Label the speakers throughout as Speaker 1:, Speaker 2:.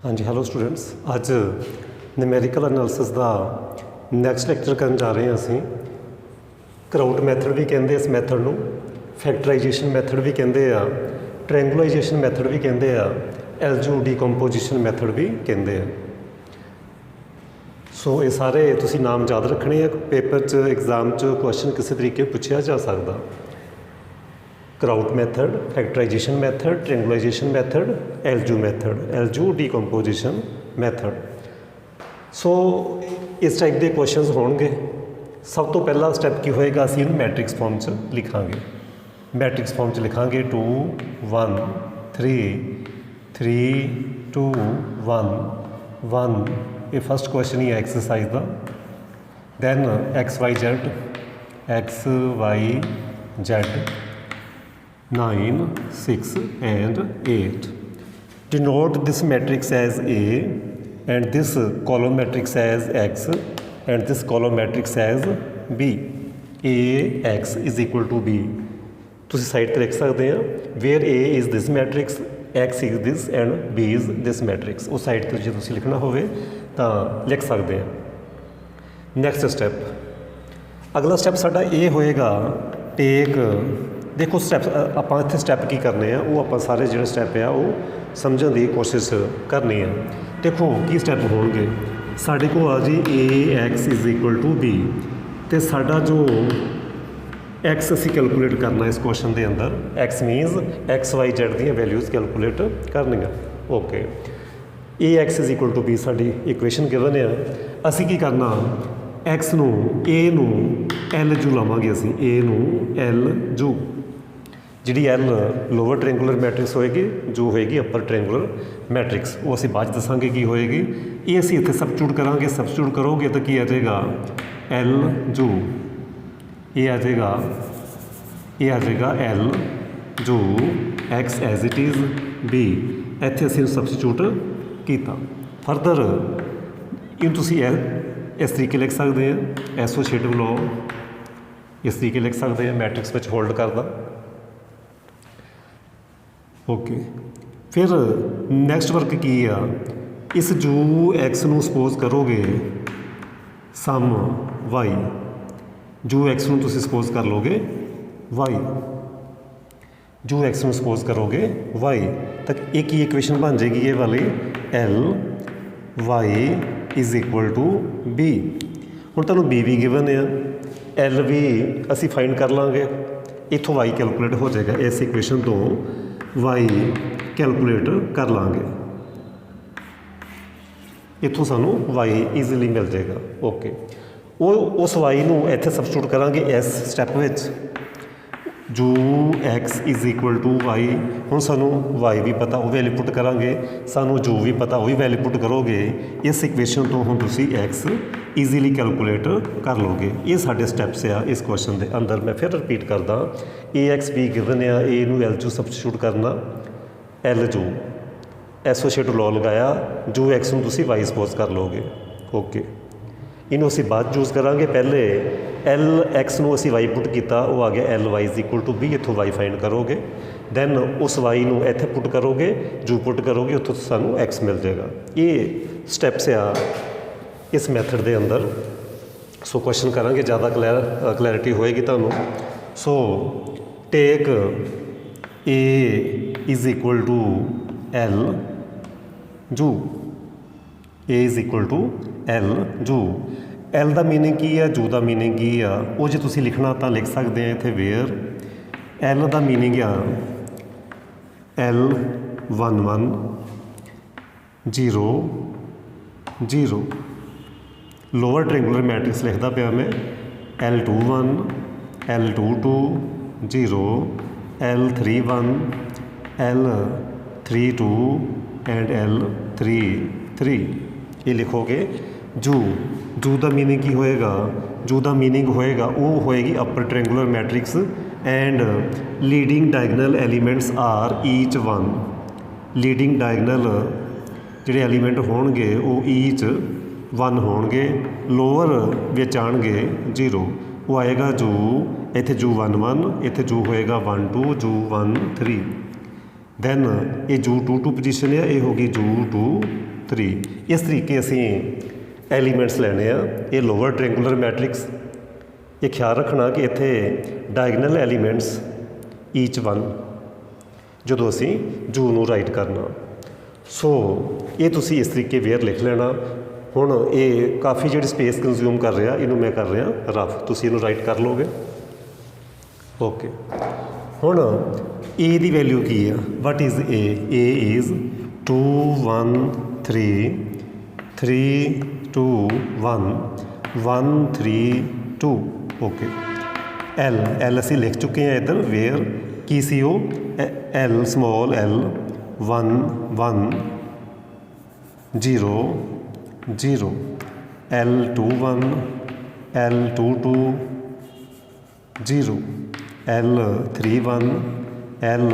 Speaker 1: हाँ जी hello students, अज numerical analysis का next lecture करन जा रहे हैं। असीं क्राउड मैथड भी कहते इस मैथड नूं, फैक्टराइजेशन मैथड भी कहते हैं, ट्रैंगुलाइजेशन मैथड भी कहते हैं, एलजू डीकंपोजिशन मैथड भी कहते हैं। सो ये सारे तुसीं नाम याद रखने हैं। पेपर च एग्जाम च क्वेश्चन किसी तरीके पूछा जा सकता। Crout method, factorization method, triangularization method, L U decomposition method. So इस टाइप के क्वेश्चन होंगे। सब तो पहला स्टैप की होएगा, असीं इहनूं मैट्रिक्स फॉर्म च लिखांगे। मैट्रिक्स फॉर्म च लिखांगे 2 1 3 3 2 1 1। ये फर्स्ट क्वेश्चन ही है एक्सरसाइज का। Then x Y z 9 6 and 8. Denote this matrix as A and this column matrix as X and this column matrix as B. AX is equal to B. तुसी side पर लिख सकते हैं where A is this matrix, X is this and B is this matrix। उस side पर जो तुसी लिखना होवे तो लिख सकते हैं। नैक्सट स्टैप, अगला स्टैप साडा ये होएगा टेक। देखो स्टैप आपां इत्थे स्टैप की करने हैं, वो आपां सारे जिहड़े स्टैप है वो समझण की कोशिश करनी है। देखो की स्टैप होणगे, साडे कोल आ जी AX is equal to B, तो साडा जो एक्स असीं कैलकुलेट करना इस क्वेश्चन के अंदर। X means X Y Z दी वैल्यूज़ कैलकुलेट करनियां। Okay, AX is equal to B साडी इक्वेशन गिवन है। असीं की करना, एक्स नूं ए नूं एल जू लावांगे, असीं ए नूं एल जू। जिहड़ी एल लोअर ट्रैंगुलर मैट्रिक्स होएगी, जो होएगी अपर ट्रैंगुलर मैट्रिक्स, वो असीं बाद दसांगे की होएगी। ये असीं इत्थे सबस्टिट्यूट करांगे। सबस्टिट्यूट करोगे तो की आ जाएगा एल जू, ये आ जाएगा L U x as it is b. इत्थे असीं सबस्टिट्यूट कीता। फरदर इन तुसीं इस तरीके लिख सकते हैं, एसोसिएटिव लॉ इस तरीके लिख सकते हैं, मैट्रिक्स में होल्ड करदा। ओके, फिर नैक्सट वर्क की आ, इस जू एक्स नूं सपोज करोगे सम वाई, जू एक्स नूं तुसीं सपोज कर लोगे वाई, जू एक्स नूं सपोज करोगे वाई, तो एक ही इक्वेशन बन जाएगी ये वाली L y is equal to b. हुण तुहानूं बी भी गिवन है, एल भी असीं फाइंड कर लांगे। इत्थों वाई कैलकुलेट हो जाएगा, इस इक्वेशन तो वाई कैलकुलेट कर लांगे, इत्थों सानू वाई ईजीली मिल जाएगा। ओके, वो उस वाई नूं इत्थे सबस्टिट्यूट करांगे इस स्टैप विच, U x is equal to y. हुण सानू वाई भी पता, वो वैल्यू पुट करांगे, सानू जू भी पता, वो भी वैल्यू पुट करोगे। इस इक्वेशन तो हुण तुसीं एक्स ईजीली कैलकुलेट कर लोगे। ये साडे स्टैप्स आ इस क्वेश्चन के अंदर। मैं फिर रिपीट करदा, AX भी गिवन आ, ए नूं एल जू सबस्टिट्यूट करना, एल जू एसोसिएटिव लॉ लगाया, जू एक्स नूं तुसीं वाई सपोज कर लोगे। ओके, इनू असीं बाद यूज़ करांगे। पहले एल एक्स नूं असीं वाई पुट किया, वो आ गया L y is equal to b. इत्थों वाई फाइंड करोगे, दैन उस वाई नूं इत्थे पुट करोगे, जू पुट करोगे, उत्थों सानू एक्स मिल जाएगा। ये स्टैप्स आ इस मैथड के अंदर। सो क्वेश्चन करांगे, ज़्यादा क्लैरिटी होएगी तुहानूं। So take A is equal to L U, A is equal to L U. L का मीनिंग की है, जू का मीनिंग की है, वो जो तुसीं लिखना तो लिख सकते हैं इत्थे वेयर। एल का मीनिंग आ एल 1 1 0 0। लोअर ट्रैंगुलर मैट्रिक्स लिखता पाया मैं, L 2 1 L 2 2 0 L 3 1 L 3 2 and L 3 3। ये लिखोगे जू का मीनिंग की होएगा, जू का मीनिंग होएगा वो होएगी upper triangular matrix and leading diagonal elements are each 1। Leading diagonal जिहड़े एलीमेंट होणगे वो ईच 1 होणगे, लोअर विच आउणगे 0। वो आएगा जू, इत्थे जू 1 1, इत्थे जू होएगा 1 2, जू 1 3। दैन ये जू 2 2 पोजीशन है, ये होगी जू 2 3 इस तरीके असी एलीमेंट्स लैने आ। ये लोअर ट्रायंगुलर मैट्रिक्स, ये ख्याल रखना कि इत्थे डायगनल एलीमेंट्स ईच वन जो असी जू नूं राइट करना। सो ये तुसी इस तरीके वेयर लिख लेना। हुण ये काफ़ी जिहड़ी स्पेस कंज्यूम कर रहा, इनू मैं कर रहा रफ, तुसी इनू राइट कर लोगे। ओके, हुण ए दी वैल्यू की है, what is A? A is 2 1 3 3 2 1 1 3 2। Okay, L L असी लिख चुके हैं इधर, वेयर की C O L small L 1 1 0 0 L 2 1 L 2 2 0 L 3 1 L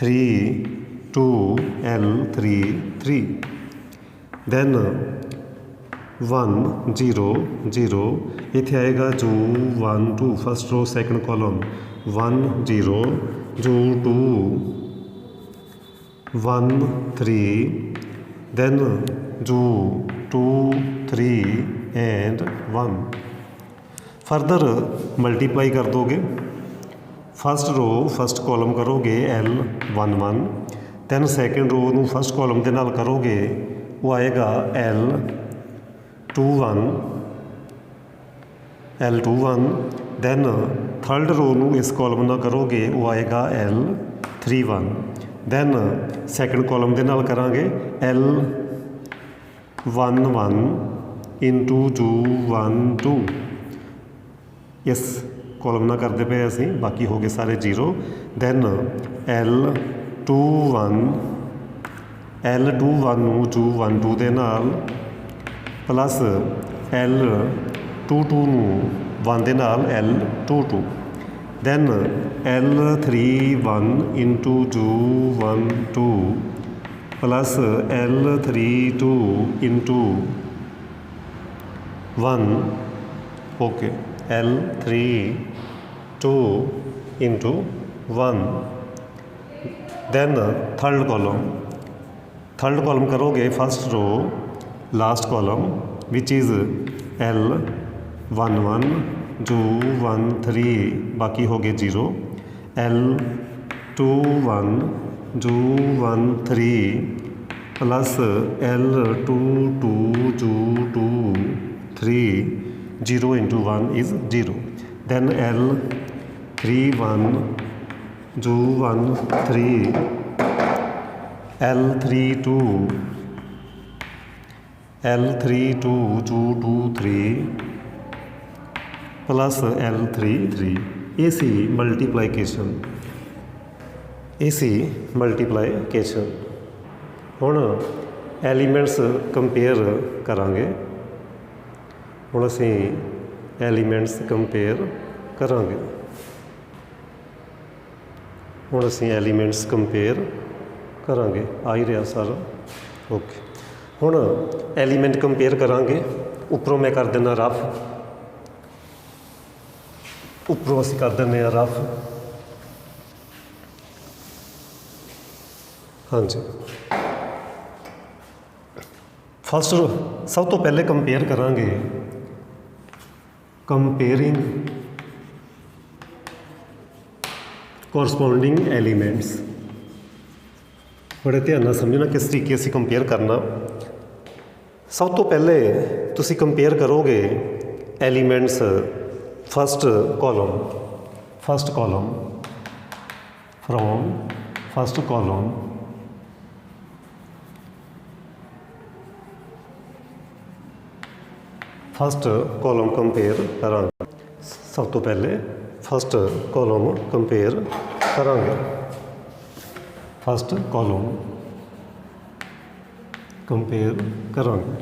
Speaker 1: 3 2 L 3 3 then 1 0 0 इत्थे आएगा जू 1 2 फर्स्ट रो सैकेंड कॉलम 1 0 जू 2 1 3 दैन जू 2 3 एंड 1। फर्दर मल्टीप्लाई कर दोगे, फर्स्ट रो फर्स्ट कॉलम करोगे एल 1 1, दैन सैकेंड रो नूं फर्स्ट कॉलम के नाल करोगे वो आएगा L 2 1 L 2 1, then third row नूं इस कॉलम नाल करोगे वो आएगा एल 3 1, दैन सैकेंड कॉलम के नाल करांगे एल 1 1 इंटू जू 1 2। इस कॉलम ना करते पे असी, बाकी हो गए सारे 0। दैन एल 2 1 एल 2 1 नूं जू 1 2 दे नाल प्लस एल 2 2 नूं 1 दे नाल L 2 2। Then L 3 1 into U 1 2 plus L 3 2 into 1। Okay, L 3 2 into 1। Then third column करोगे first row last column which is L 1 1 जू 1 3, बाकी हो गए 0, एल 2 1 जू 1 3 प्लस एल 2 2 जू 2 3, 0 इंटू 1 इज़ 0। दैन एल 3 1 जू 1 3 एल 3 2 एल 3 2 जू 2 3 प्लस एल 3 3। ये सी मल्टीप्लाईकेशन। हुण एलीमेंट्स कंपेयर करांगे। हुण असीं एलीमेंट्स कंपेयर करांगे। हुण असीं एलीमेंट्स कंपेयर करांगे। आ ही रहा सारा। ओके, हुण एलीमेंट कंपेयर करांगे। उपरों मैं कर देना रफ, उपरों असीं कर देने रफ। हाँ जी, फस्ट सब तो पहले कंपेयर करांगे, कंपेयरिंग कोरसपोंडिंग एलीमेंट्स। बड़े ध्यान नाल समझना किस तरीके असीं कंपेयर करना। सब तो पहले तुसीं कंपेयर करोगे elements first column from first column first column compare करांगे। सब तो पहले फस्ट कॉलम कंपेयर करांगे। फस्ट कॉलम कंपेयर करांगे।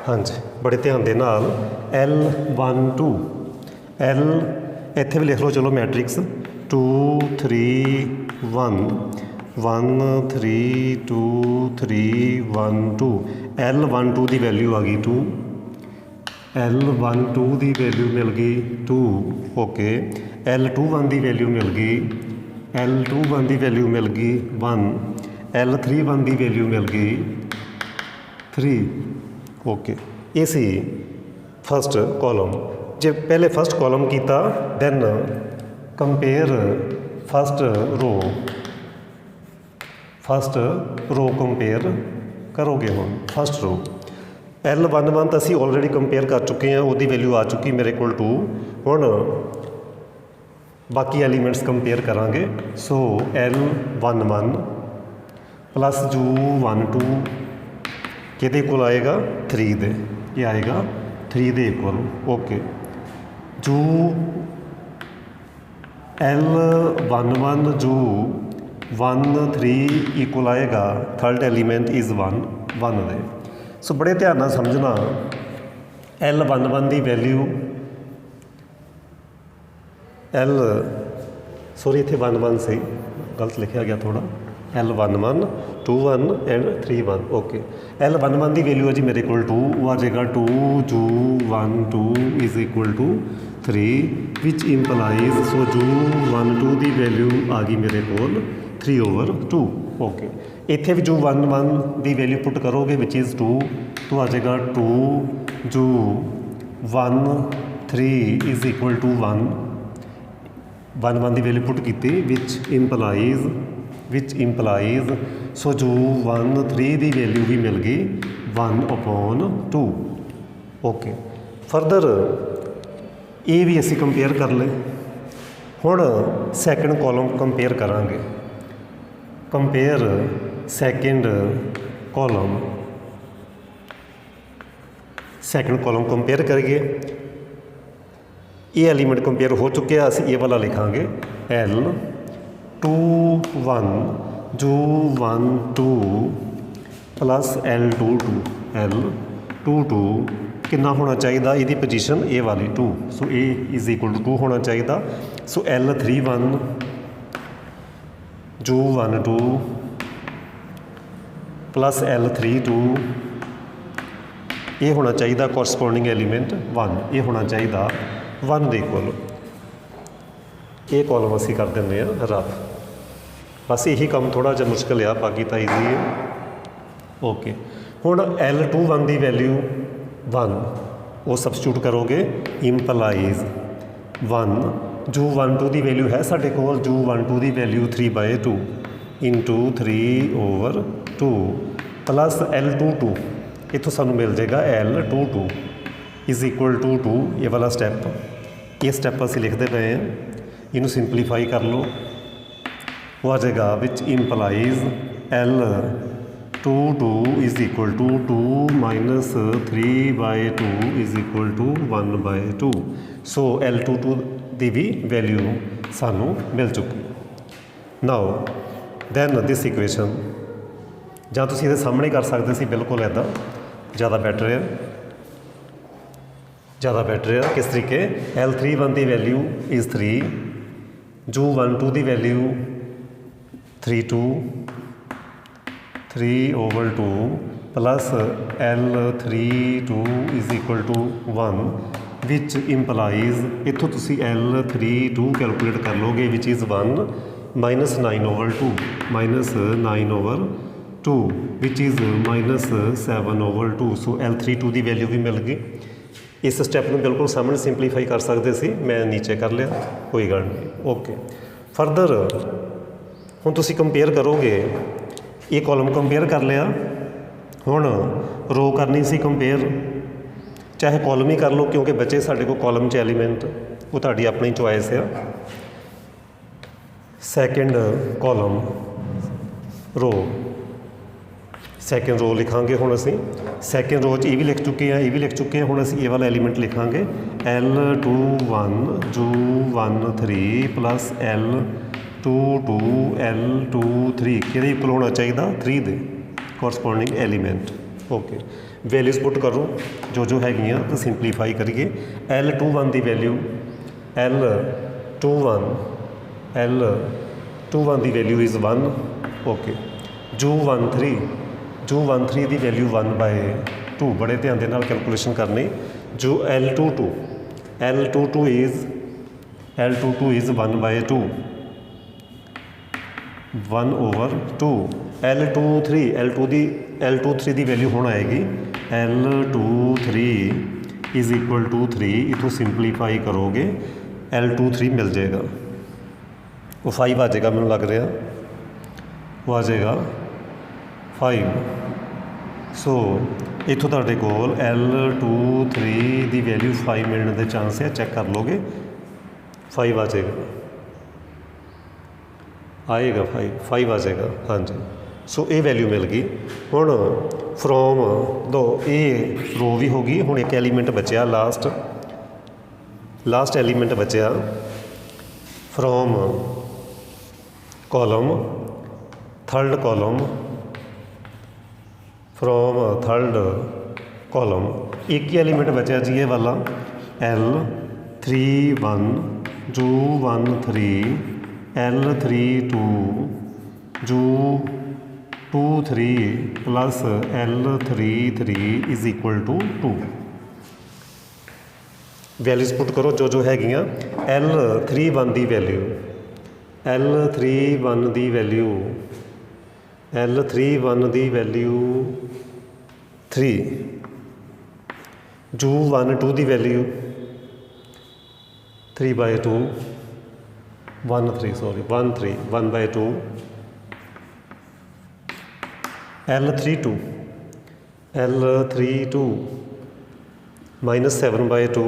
Speaker 1: हाँ जी, बड़े ध्यान दे नाल एल 1 2 एल इत्थे भी लिख लो, चलो मैट्रिक्स 2 3 1 1 3 2 3 1 2। एल 1 2 की वैल्यू आ गई 2, एल 1 2 की वैल्यू मिल गई 2। ओके, एल 2 1 की वैल्यू मिल गई, एल 2 1 की वैल्यू मिल गई 1, L31 की वैल्यू मिल गई 3। ओके, ये सी फस्ट कॉलम। जे पहले फस्ट कॉलम किया then compare first row compare करोगे। हम फस्ट रो L11 तो असी ऑलरेडी कंपेयर कर चुके हैं, वो वैल्यू आ चुकी मेरे को 2। हुण बाकी एलीमेंट्स कंपेयर करांगे। सो L11 प्लस जू 12 किहदे इक्वल आएगा 3 दे, ये आएगा 3 दे इक्वल। ओके, जू L11 जू 1 3 इक्वल आएगा थर्ड एलीमेंट इज़ 1 दे। सो बड़े ध्यान नाल समझना, L11 की वैल्यू सॉरी इत्थे 11 से गलत लिखा गया थोड़ा, L11 21 एंड 31। ओके, L11 की वैल्यू है जी मेरे को 2, वो आ जाएगा 2 जू 1 2 इज़ इक्वल टू 3 विच इंपलाइज। सो जू 1 2 की वैल्यू आ गई मेरे को 3/2। ओके, इत्थे भी जू 1 की वैल्यू पुट करोगे विच इज़ 2, तो आ जाएगा 2 जू 1 3 इज़ इक्वल टू 1 की वैल्यू पुट की विच इंपलाइज। सो जू 1 3 की वैल्यू भी मिल गई 1/2। ओके, फरदर ये भी असी कंपेयर कर ले। हुण सैकेंड कॉलम कंपेयर करांगे। कंपेयर सैकेंड कॉलम कंपेयर करिए। ये एलीमेंट कंपेयर हो चुके हैं, असी ये वाला लिखांगे L21 जू 1 2 प्लस L22 कितना होना चाहिए, ये पोजीशन ए वाली 2। सो ए इज़ इक्वल टू 2 होना चाहिए। सो L31 जू 1 2 प्लस L32 ये होना चाहिए कोरसपोंडिंग एलीमेंट 1, ये होना चाहिए 1 के इक्वल। ये कॉलम असी कर देंगे रफ। बस यही काम थोड़ा जिहा मुश्किल आ, बाकी तो ईजी है। ओके, हुण L21 की वैल्यू 1 वो सबस्टिट्यूट करोगे इंपलाइज 1 जू 1 2 की वैल्यू है साढ़े कोल, जू 1 2 की वैल्यू 3/2 इंटू 3/2 प्लस L22 इतों सानू मिल जाएगा L22 इज़ इक्वल टू 2। ये वाला स्टैप, ये स्टैप असी लिखते पे हैं, इनू सिंपलीफाई कर लो, वो आ जाएगा which implies L22 is equal to 2 minus 3/2 is equal to 1/2। So L22 की भी वैल्यू सानू मिल चुकी। नाउ दैन दिस इक्वेशन ਜਾਂ ਤੁਸੀਂ ਇਹਦੇ ਸਾਹਮਣੇ ਕਰ ਸਕਦੇ ਸੀ, ਬਿਲਕੁਲ ਇੱਦਾਂ ज़्यादा बेटर है। किस तरीके L31 की वैल्यू इज़ 3 जू 1 2 की value 3/2 plus L32 is equal to 1 which implies इतों तुसी L32 कैलकुलेट कर लोगे which is 1 minus 9/2 which is minus 7/2। So L32 की वैल्यू भी मिल गई। इस स्टैप में बिल्कुल सामने सिंपलीफाई कर सकते सी, मैं नीचे कर लिया, कोई गल नहीं। ओके, फरदर हुण तुसी कंपेयर करोगे, ये कॉलम कंपेयर कर लिया, हुण रो करनी सी कंपेयर, चाहे कॉलम ही कर लो क्योंकि बचे साढ़े को कॉलम च एलीमेंट, वो तुहाडी अपनी चॉइस है। सैकेंड कॉलम रो, सैकेंड रो लिखांगे। हुण असी सैकेंड रो च ये भी लिख चुके हैं, ये भी लिख चुके हैं। हुण असी ये वाला एलीमेंट लिखांगे L21 जू 1 3 प्लस L22 L23 किहदे इक्वल होना चाहिए 3 दे कोरसपोंडिंग एलीमेंट। ओके, वैल्यूज़ पुट करो जो हैगियां तो सिंपलीफाई करिए। L21 की वैल्यू L21 की वैल्यू इज़ 1। ओके, जू 1 3 की वैल्यू 1/2, बड़े ध्यान दे नाल कैलकुलेशन करनी। जो L22 is 1/2 1/2 L23 the value ਹੁਣ ਆਏਗੀ L23 ਇਜ਼ ਇਕੁਅਲ ਟੂ 3। ਇਥੋਂ ਸਿੰਪਲੀਫਾਈ ਕਰੋਗੇ L23 ਮਿਲ ਜਾਏਗਾ, ਉਹ 5 ਆ ਜਾਏਗਾ, ਮੈਨੂੰ ਲੱਗ ਰਿਹਾ ਉਹ ਆ ਜਾਏਗਾ 5। ਸੋ ਇੱਥੋਂ ਤੁਹਾਡੇ ਕੋਲ L23 ਦੀ ਵੈਲਿਊ 5 ਮਿਲਣ ਦੇ ਚਾਂਸ ਹੈ, ਚੈੱਕ ਕਰ ਲਓਗੇ 5 ਆ ਜਾਏਗਾ, ਆਏਗਾ 5 ਆ ਜਾਏਗਾ, ਹਾਂਜੀ। ਸੋ ਇਹ ਵੈਲਿਊ ਮਿਲ ਗਈ। ਹੁਣ ਫਰੋਮ ਦੋ ਇਹ ਰੋ ਵੀ ਹੋ ਗਈ। ਹੁਣ ਇੱਕ ਐਲੀਮੈਂਟ ਬਚਿਆ, ਲਾਸਟ ਐਲੀਮੈਂਟ ਬਚਿਆ from column, third column, from third column ਇੱਕ ਹੀ ਐਲੀਮੈਂਟ ਬਚਿਆ ਜੀ ਇਹ ਵਾਲਾ L31 ਜੋ 13 L32 ਜੋ 23 plus L33 is equal to 2। Values put करो जो हैगियां। L31 की वैल्यू L31 की वैल्यू 3 जो 12 की वैल्यू 3/2 1/2 L32 -7/2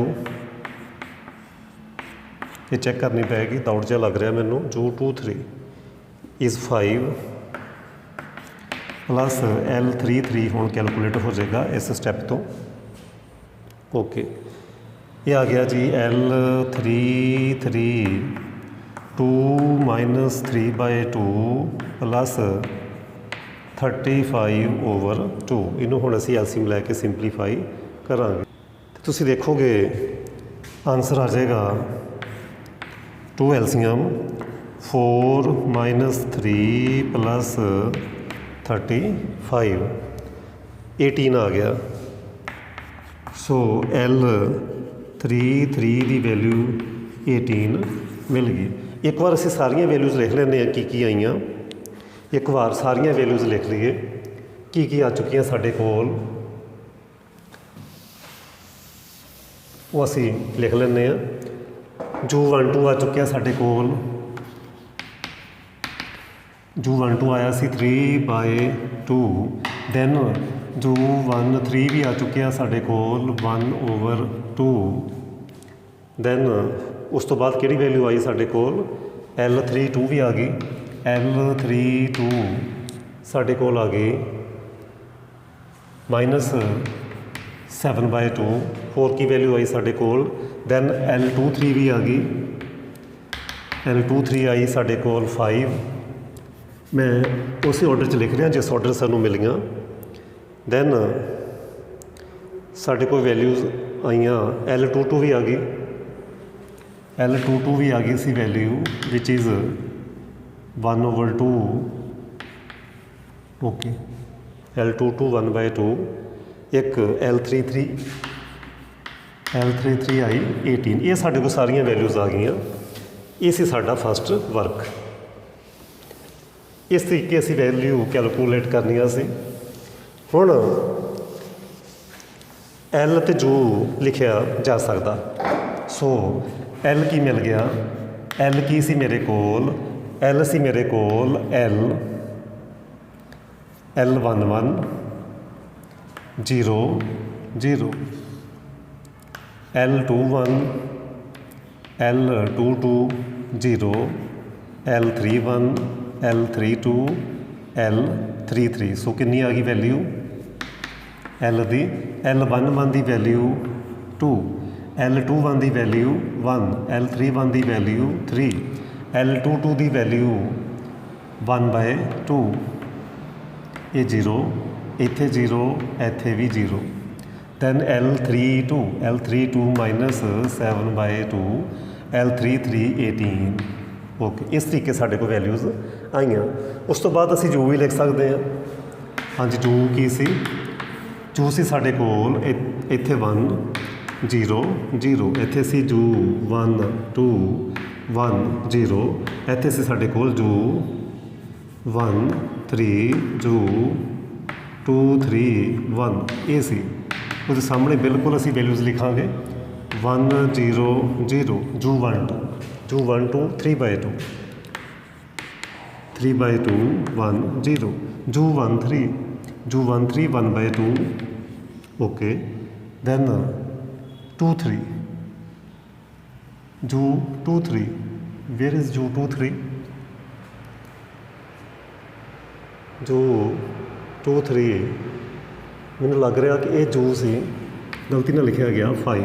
Speaker 1: ये चेक करनी पैगी, दौड़ जा लग रहा मैनू जो 23 इज़ 5 प्लस L33 हुण कैलकुलेट हो जाएगा इस स्टैप तो। ओके ये आ गया जी L33 2 -3/2 प्लस 35/2 ਇਹਨੂੰ ਹੁਣ ਅਸੀਂ ਐਲਸੀਐਮ ਲੈ ਕੇ ਸਿੰਪਲੀਫਾਈ ਕਰਾਂਗੇ। ਤੁਸੀਂ ਦੇਖੋਗੇ ਆਨਸਰ ਆ ਜਾਏਗਾ 2 LCM 4 -3 प्लस 35 18 आ गया। सो L33 की वैल्यू 18 मिल गई। एक बार असी सारिया वैल्यूज़ लिख लें की आईयां, एक बार सारिया वैल्यूज़ लिख लीए की आ चुकी साढ़े कोल, वो असी लिख लें। जो 12 आ चुकिया साढ़े कोल, जो 12 आया सी 3/2 दैन जो 13 भी आ चुकिया साढ़े कोल 1/2 दैन उस तो बाद किहड़ी वैल्यू आई साढ़े कोल L32 भी आ गई। L32 साढ़े कोल आ गई -7/2 4 की वैल्यू आई साढ़े कोल। दैन L23 भी आ गई, L23 आई साढ़े कोल 5। मैं उस ऑर्डर च लिख रहा जिस ऑर्डर सानू मिलियां। दैन साढ़े कोल वैल्यूज़ आईयां L22 भी आ गई, L22 भी आ गई सी value which is 1/2। Okay L22 1/2। एक L33 आई 18। ये साढ़े को सारिया वैल्यूज़ आ गई। ये सी साडा फस्ट वर्क। इस तरीके असी वैल्यू कैलकुलेट करनी सी। हुण L ते जो लिखिया जा सकता। सो L की मिल गया, L की सी मेरे कोल, L सी मेरे कोल L11 0 0 L21 L22 0 L31 L32 L33। सो कितनी आ गई वैल्यू L दी, L11 की वैल्यू 2, L21 की वैल्यू 1, L31 की वैल्यू 3, L22 की वैल्यू 1/2। ये 0 इत्थे 0 इत्थे भी 0। Then L32 -7/2 L33 18। ओके इस तरीके साढ़े को वैल्यूज़ आईयां। उस तो बाद असी जो भी लिख सकते हैं। हाँ जी जो की सी जो सी साढ़े कोल इत्थे 1 0 0 इत्थे सी जो 1 2 1 0 इत्थे सी साढ़े कोल जो 1 3 जू 2 3 1 ये सी ਉਹਦੇ ਸਾਹਮਣੇ ਬਿਲਕੁਲ ਅਸੀਂ ਵੈਲਿਊਜ਼ ਲਿਖਾਂਗੇ 1 0 0 ਜੂ 1 2 ਜੂ 1 2 3/2 3/2 1 0 ਜੂ 1 3 जू 1 3 1/2 ओके then 2 3 जू 2 3 where is जू 2 3 जो 2 3 ਮੈਨੂੰ ਲੱਗ ਰਿਹਾ ਕਿ ਇਹ ਜੂ ਸੀ ਗਲਤੀ ਨਾਲ ਲਿਖਿਆ ਗਿਆ 5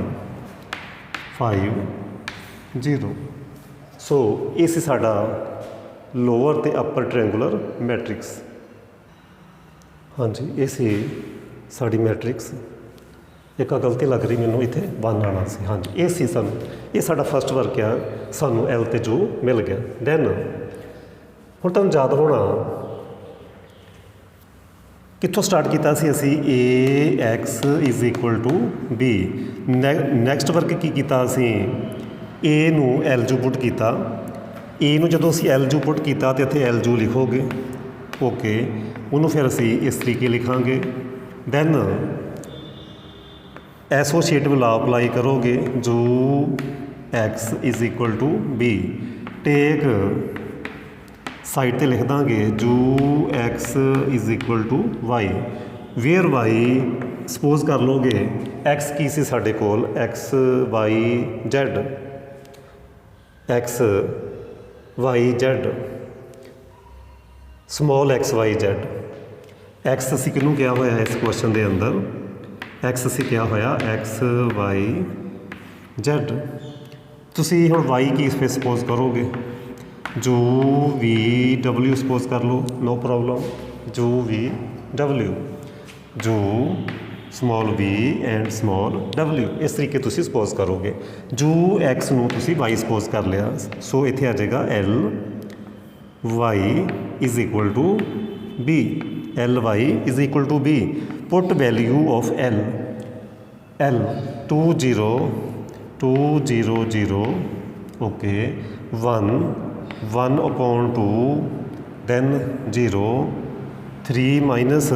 Speaker 1: 0 ਸੋ ਇਹ ਸੀ ਸਾਡਾ ਲੋਅਰ ਤੇ ਅਪਰ ਟ੍ਰਾਇੰਗੂਲਰ ਮੈਟ੍ਰਿਕਸ ਹਾਂਜੀ ਇਹ ਸੀ ਸਾਡੀ ਮੈਟ੍ਰਿਕਸ ਇੱਕ ਗਲਤੀ ਲੱਗ ਰਹੀ ਮੈਨੂੰ ਇੱਥੇ 1 ਆਉਣਾ ਸੀ ਹਾਂਜੀ ਇਹ ਸੀ ਸਾਨੂੰ ਇਹ ਸਾਡਾ ਫਸਟ ਵਰਕ ਆ ਸਾਨੂੰ ਐਲ ਤੇ ਜੋ ਮਿਲ ਗਿਆ ਦੈਨ ਹੁਣ ਤੁਹਾਨੂੰ ਯਾਦ ਹੋਣਾ ਕਿੱਥੋਂ ਸਟਾਰਟ ਕੀਤਾ ਸੀ ਅਸੀਂ AX = B ਨੈਕਸਟ ਵਰਕ ਕੀ ਕੀਤਾ ਅਸੀਂ A ਨੂੰ LU ਪੁੱਟ ਕੀਤਾ A ਨੂੰ ਜਦੋਂ ਅਸੀਂ LU ਪੁੱਟ ਕੀਤਾ ਤੇ ਇੱਥੇ LU ਲਿਖੋਗੇ ਓਕੇ ਉਹਨੂੰ ਫਿਰ ਅਸੀਂ ਇਸ ਤਰੀਕੇ ਲਿਖਾਂਗੇ ਦੈਨ ਐਸੋਸੀਏਟਿਵ ਲਾ ਅਪਲਾਈ ਕਰੋਗੇ ਜੋ X = B ਟੇਕ ਸਾਈਡ ਤੇ ਲਿਖ ਦਾਂਗੇ ਜੋ X = Y where Y suppose ਕਰ ਲੋਗੇ X ਕੀ ਸੀ ਸਾਡੇ ਕੋਲ X Y Z X Y Z small x y z x ਅਸੀਂ ਕਿਹਨੂੰ ਕਿਹਾ ਹੋਇਆ ਇਸ ਕੁਐਸਚਨ ਦੇ ਅੰਦਰ x ਅਸੀਂ ਕਿਹਾ ਹੋਇਆ x y z ਤੁਸੀਂ ਹੁਣ y ਕੀ ਫਿਰ ਸਪੋਜ਼ ਕਰੋਗੇ ਜੋ v w ਸਪੋਜ਼ ਕਰ ਲਓ ਨੋ ਪ੍ਰੋਬਲਮ ਜੋ v w ਜੋ small v and small w ਇਸ ਤਰੀਕੇ ਤੁਸੀਂ ਸਪੋਜ਼ ਕਰੋਗੇ ਜੋ x ਨੂੰ ਤੁਸੀਂ y ਸਪੋਜ਼ ਕਰ ਲਿਆ ਸੋ ਇੱਥੇ ਆ ਜਾਏਗਾ l y = b ly = b put value of l 2 0 2 0 0 okay 1 1/2 then 0 3 minus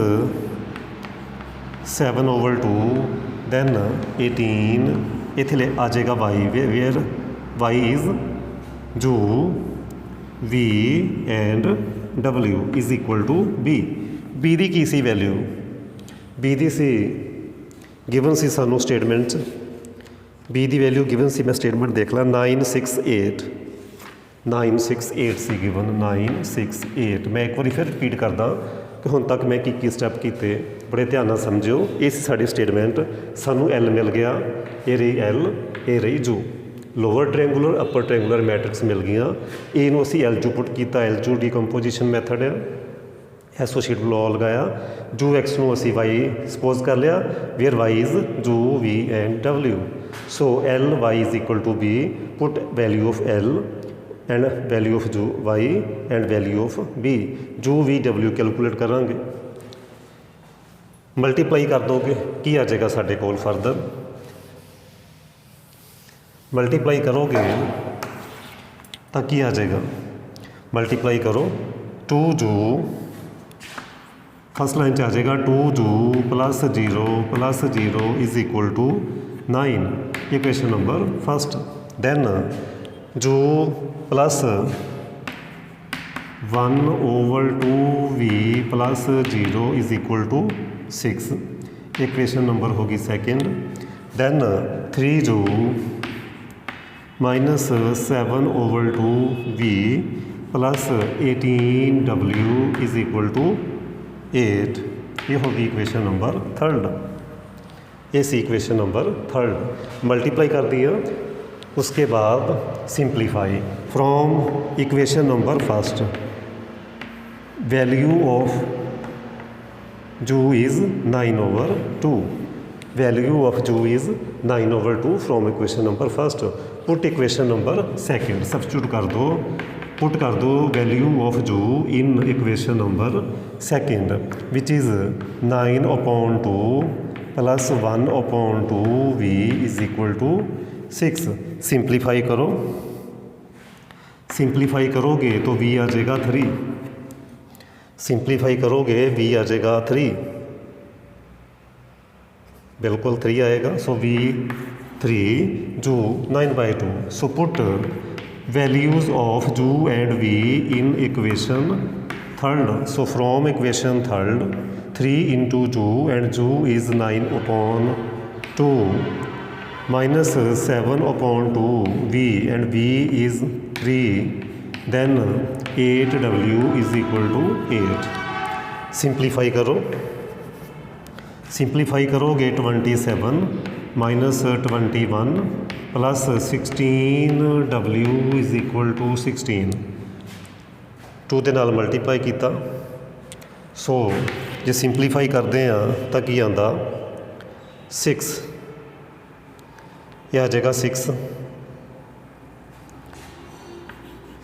Speaker 1: 7/2 then 18 ਇੱਥੇ ਆ ਜਾਏਗਾ y where y is ਜੋ V and W = B B the Ki C value B the C given ਸੀ ਸਾਨੂੰ ਸਟੇਟਮੈਂਟ 'ਚ B ਦੀ value given ਸੀ ਮੈਂ statement ਦੇਖ ਲਾਂ 968 ਸੀ given 968 ਮੈਂ ਇੱਕ ਵਾਰੀ ਫਿਰ ਰਿਪੀਟ ਕਰਦਾ ਕਿ ਹੁਣ ਤੱਕ ਮੈਂ ਕੀ ਸਟੈਪ ਕੀਤੇ ਬੜੇ ਧਿਆਨ ਨਾਲ ਸਮਝਿਓ ਇਹ ਸੀ ਸਾਡੀ ਸਟੇਟਮੈਂਟ ਸਾਨੂੰ L ਮਿਲ ਗਿਆ ਇਹ ਰਹੀ L ਇਹ ਰਹੀ ਜੋ ਲੋਅਰ ਟ੍ਰਾਇੰਗੂਲਰ ਅਪਰ ਟ੍ਰਾਇੰਗੂਲਰ ਮੈਟ੍ਰਿਕਸ ਮਿਲ ਗਈਆਂ ਇਹ ਨੂੰ ਅਸੀਂ LU ਪੁੱਟ ਕੀਤਾ LU ਡੀਕੰਪੋਜੀਸ਼ਨ ਮੈਥਡ ਹੈ ਐਸੋਸੀਏਟਿਵ ਲਾਅ ਲਗਾਇਆ ਜੋ x ਨੂੰ ਅਸੀਂ y ਸਪੋਜ਼ ਕਰ ਲਿਆ ਵੇਅਰ y ਇਜ਼ ਜੋ v and w so l y = b put value of l and value of ਜੋ y and value of b ਜੋ v w ਕੈਲਕੂਲੇਟ ਕਰਾਂਗੇ ਮਲਟੀਪਲਾਈ ਕਰ ਦੋਗੇ ਕੀ ਆ ਜਾਏਗਾ ਸਾਡੇ ਕੋਲ ਫਰਦਰ ਮਲਟੀਪਲਾਈ ਕਰੋਗੇ ਤਾਂ ਕੀ ਆ ਜਾਏਗਾ ਮਲਟੀਪਲਾਈ ਕਰੋ 2 ਜੋ ਫਸਟ ਲਾਈਨ 'ਚ ਆ ਜਾਏਗਾ 2 ਜੋ +0 +0 = 9 ਇਕੁਏਸ਼ਨ ਨੰਬਰ ਫਸਟ ਦੈਨ ਜੋ प्लस 1/2v + 0 = 6 इक्वेशन नंबर होगी सेकेंड देन 3 जो -7/2v + 18w = 8 ये होगी इक्वेशन नंबर थर्ड ये सी इक्वेशन नंबर थर्ड मल्टीप्लाई कर दिया उसके बाद simplify from equation number first value of जो इज़ 9/2 वैल्यू ऑफ जो is 9/2 from equation number first put equation number second substitute कर दो पुट कर दो वैल्यू ऑफ जो इन equation number second which is 9/2 + 1/2v = 6 simplify करो सिंप्लीफाई करोगे तो v आ जाएगा 3 सिंपलीफाई करोगे v आ जाएगा 3, बिल्कुल 3 आएगा। सो v 3 जू 9/2। सो पुट वैल्यूज़ ऑफ जू and v in equation third. So from equation third 3 into जू एंड जू is 9/2 minus 7/2 v and v is 3, then 8w is equal to 8। Simplify करो, सिंप्लीफाई करोगे 27 minus 21 plus 16w is equal to 16, 2 ਦੇ ਨਾਲ multiply ਕੀਤਾ। सो जे simplify करते हैं तो की आंदा 6, यह आ जाएगा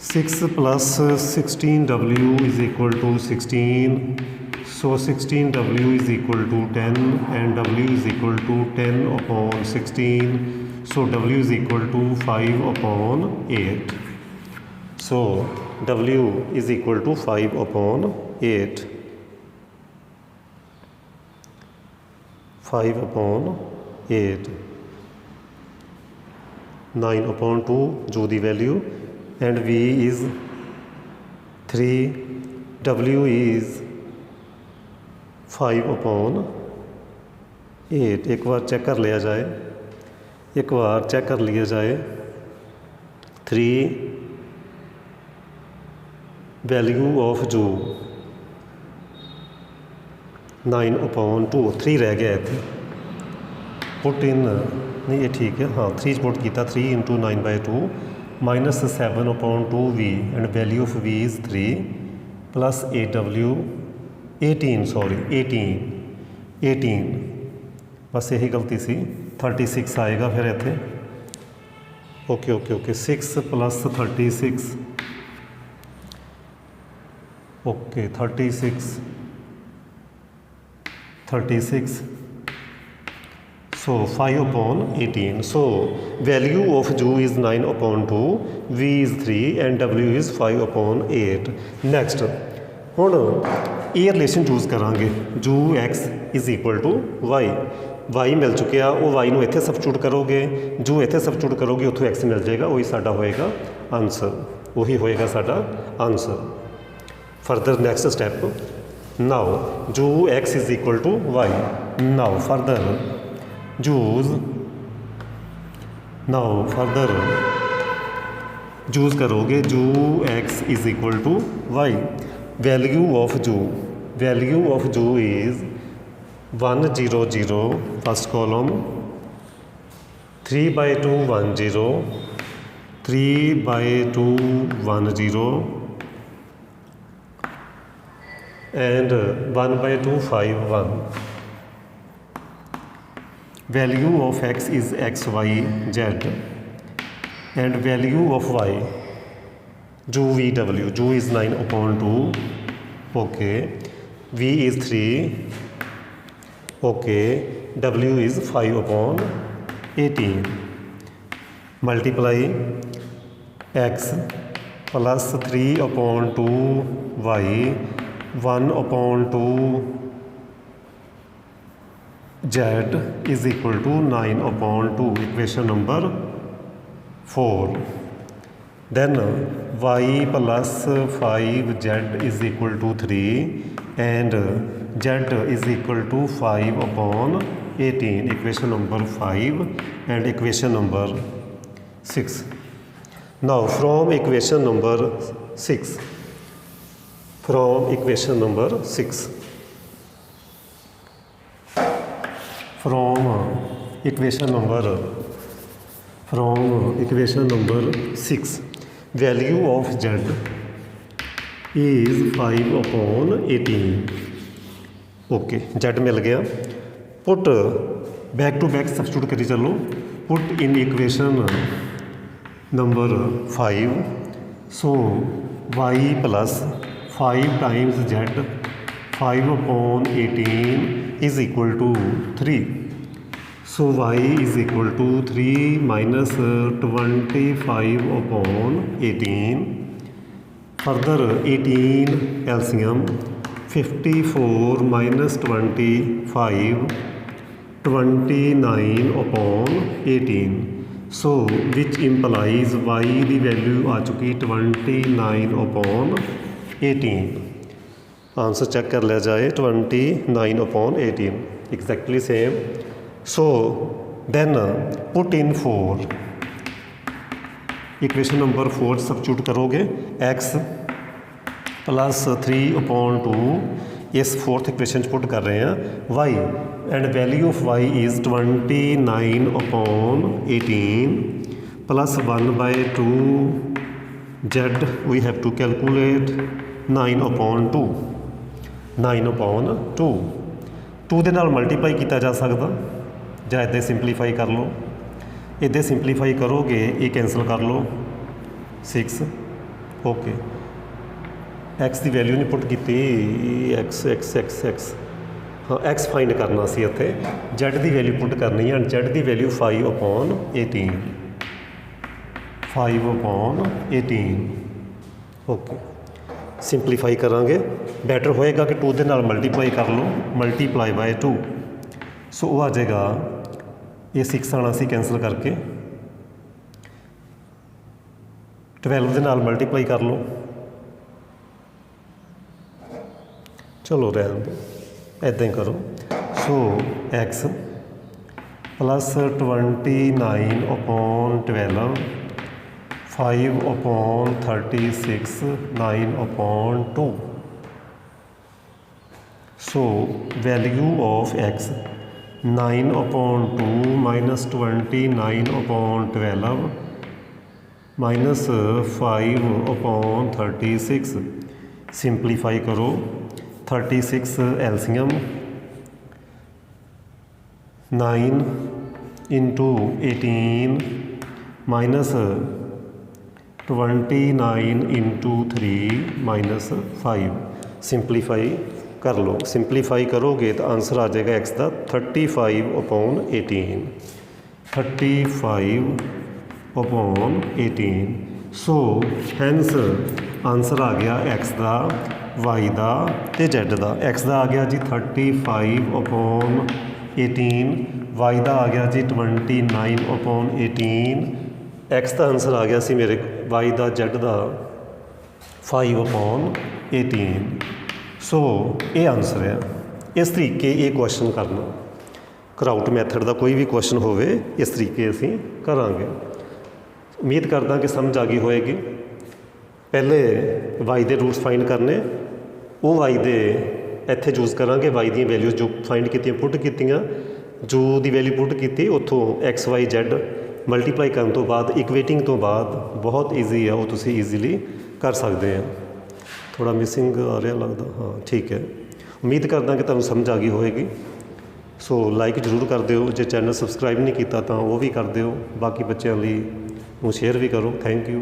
Speaker 1: 6 plus 16w is equal to 16। So 16w is equal to 10 and w is equal to 10/16। So w is equal to 5/8। So w is equal to 5/8, 5/8, 9/2 U दी value and v is 3, w is 5/8। एक बार check कर लिया जाए, एक बार check कर लिया जाए। 3 value of जू 9/2, 3 रह गया इतने पुट इन, नहीं ये ठीक है, हाँ 3 पुट किया। 3 into 9/2 minus 7/2 v and value of v is 3 plus 8w 18, sorry 18, बस यही गलती सी। 36 आएगा फिर इतने। Okay okay okay 6 plus 36, okay 36, so 5/18। So value of U is 9/2, v is 3 and w is 5/8। Next हुण ये रिलेशन चूज़ करांगे, U x is equal to y। y मिल चुकिया, वो y नूं इत्थे सबस्टिट्यूट करोगे, जू इत्थे सबस्टिट्यूट करोगे, उत्थों x मिल जाएगा, वही साडा होएगा आंसर, वही होएगा साडा answer. Further next step, now जू x is equal to y। Now further choose करोगे जू x is equal to y। Value of U is 100, first column 3/2 10, 3/2 10 and 1/2 5/1। Value of x is xyz and value of y जू vw, जू is 9/2, okay v is 3, okay w is 5/18। Multiply x plus 3/2 y 1/2 z is equal to 9/2, equation number 4। Then y plus 5z is equal to 3 and z is equal to 5/18, equation number 5 and equation number 6। Now from equation number 6, from equation number 6, from equation number 6 value of z is 5/18। Okay z मिल गया। Put back to back substitute करी चलो। Put in equation number 5, so y plus 5 times z 5/18 is equal to 3। So y is equal to 3 minus 25/18। Further 18 LCM 54 minus 25 29 upon 18 so which implies Y की value आ चुकी 29 upon 18 answer check कर लिया जाए 29 upon 18 exactly same so then put in 4 equation number 4 substitute करोगे x plus 3 upon 2 इस fourth equation put कर रहे हैं y and value of y is 29 upon 18 plus 1/2 z we have to calculate 9 upon 2 9 upon 2 2 ਦੇ ਨਾਲ multiply ਕੀਤਾ ਜਾ ਸਕਦਾ ਜਾਂ ਇੱਦਾਂ ਸਿੰਪਲੀਫਾਈ ਕਰ ਲਓ ਇੱਦਾਂ ਸਿੰਪਲੀਫਾਈ ਕਰੋਗੇ ਇਹ ਕੈਂਸਲ ਕਰ ਲਓ 6 ਓਕੇ एक्स की वैल्यू नहीं पुट की एक्स हाँ एक्स फाइंड करना सी इत्थे जेड की वैल्यू पुट करनी है जेड की value 5 upon 18 5 upon 18 okay simplify करांगे बैटर होएगा कि 2 के नाल मल्टीप्लाई कर लो मल्टीप्लाई बाय 2 सो वो आ जाएगा ये 6 आना सी कैंसल करके 12 के नाल मल्टीप्लाई कर लो चलो रहने दो ऐदा ही करो so X plus 29 upon 12 5 upon 36 9 upon 2 so value of X 9 upon 2 minus 29 upon 12 minus 5 upon 36 simplify करो 36 LCM 9 into 18 minus 29 into 3 minus 5 simplify कर लो सिंपलीफाई करोगे तो आंसर आ जाएगा एक्स का 35 upon 18 35 upon 18 so hence answer आ गया एक्स का वाई का तो जैड का एक्स का आ गया जी 35 अपॉन 18 वाई का आ गया जी 29 अपॉन 18 एक्स का आंसर आ गया सी मेरे वाई का जैड का 5 अपॉन 18 सो ये आंसर है इस तरीके ये क्वेश्चन करना कराउट मैथड का कोई भी क्वेश्चन हो इस तरीके असी करांगे उम्मीद करदा कि समझ आ गई होएगी पहले वाई के रूट्स फाइंड करने वो वाई दे इत्थे यूज़ करांगे वाई दी वैल्यूज़ जो फाइंड कीतियां पुट कीतियां जो दी वैल्यू पुट की उत्थों एक्स वाई जैड मल्टीप्लाई करने तो बाद इक्वेटिंग तो बाद बहुत ईजी है वो तुसी ईजीली कर सकते हैं थोड़ा मिसिंग आ रहा लगता हाँ ठीक है उम्मीद करदा कि तुहानूं समझ आ गई होएगी सो लाइक जरूर कर दिओ जे चैनल सबसक्राइब नहीं किया तो वो भी कर दिओ बाकी बच्चों लई शेयर भी करो थैंक यू।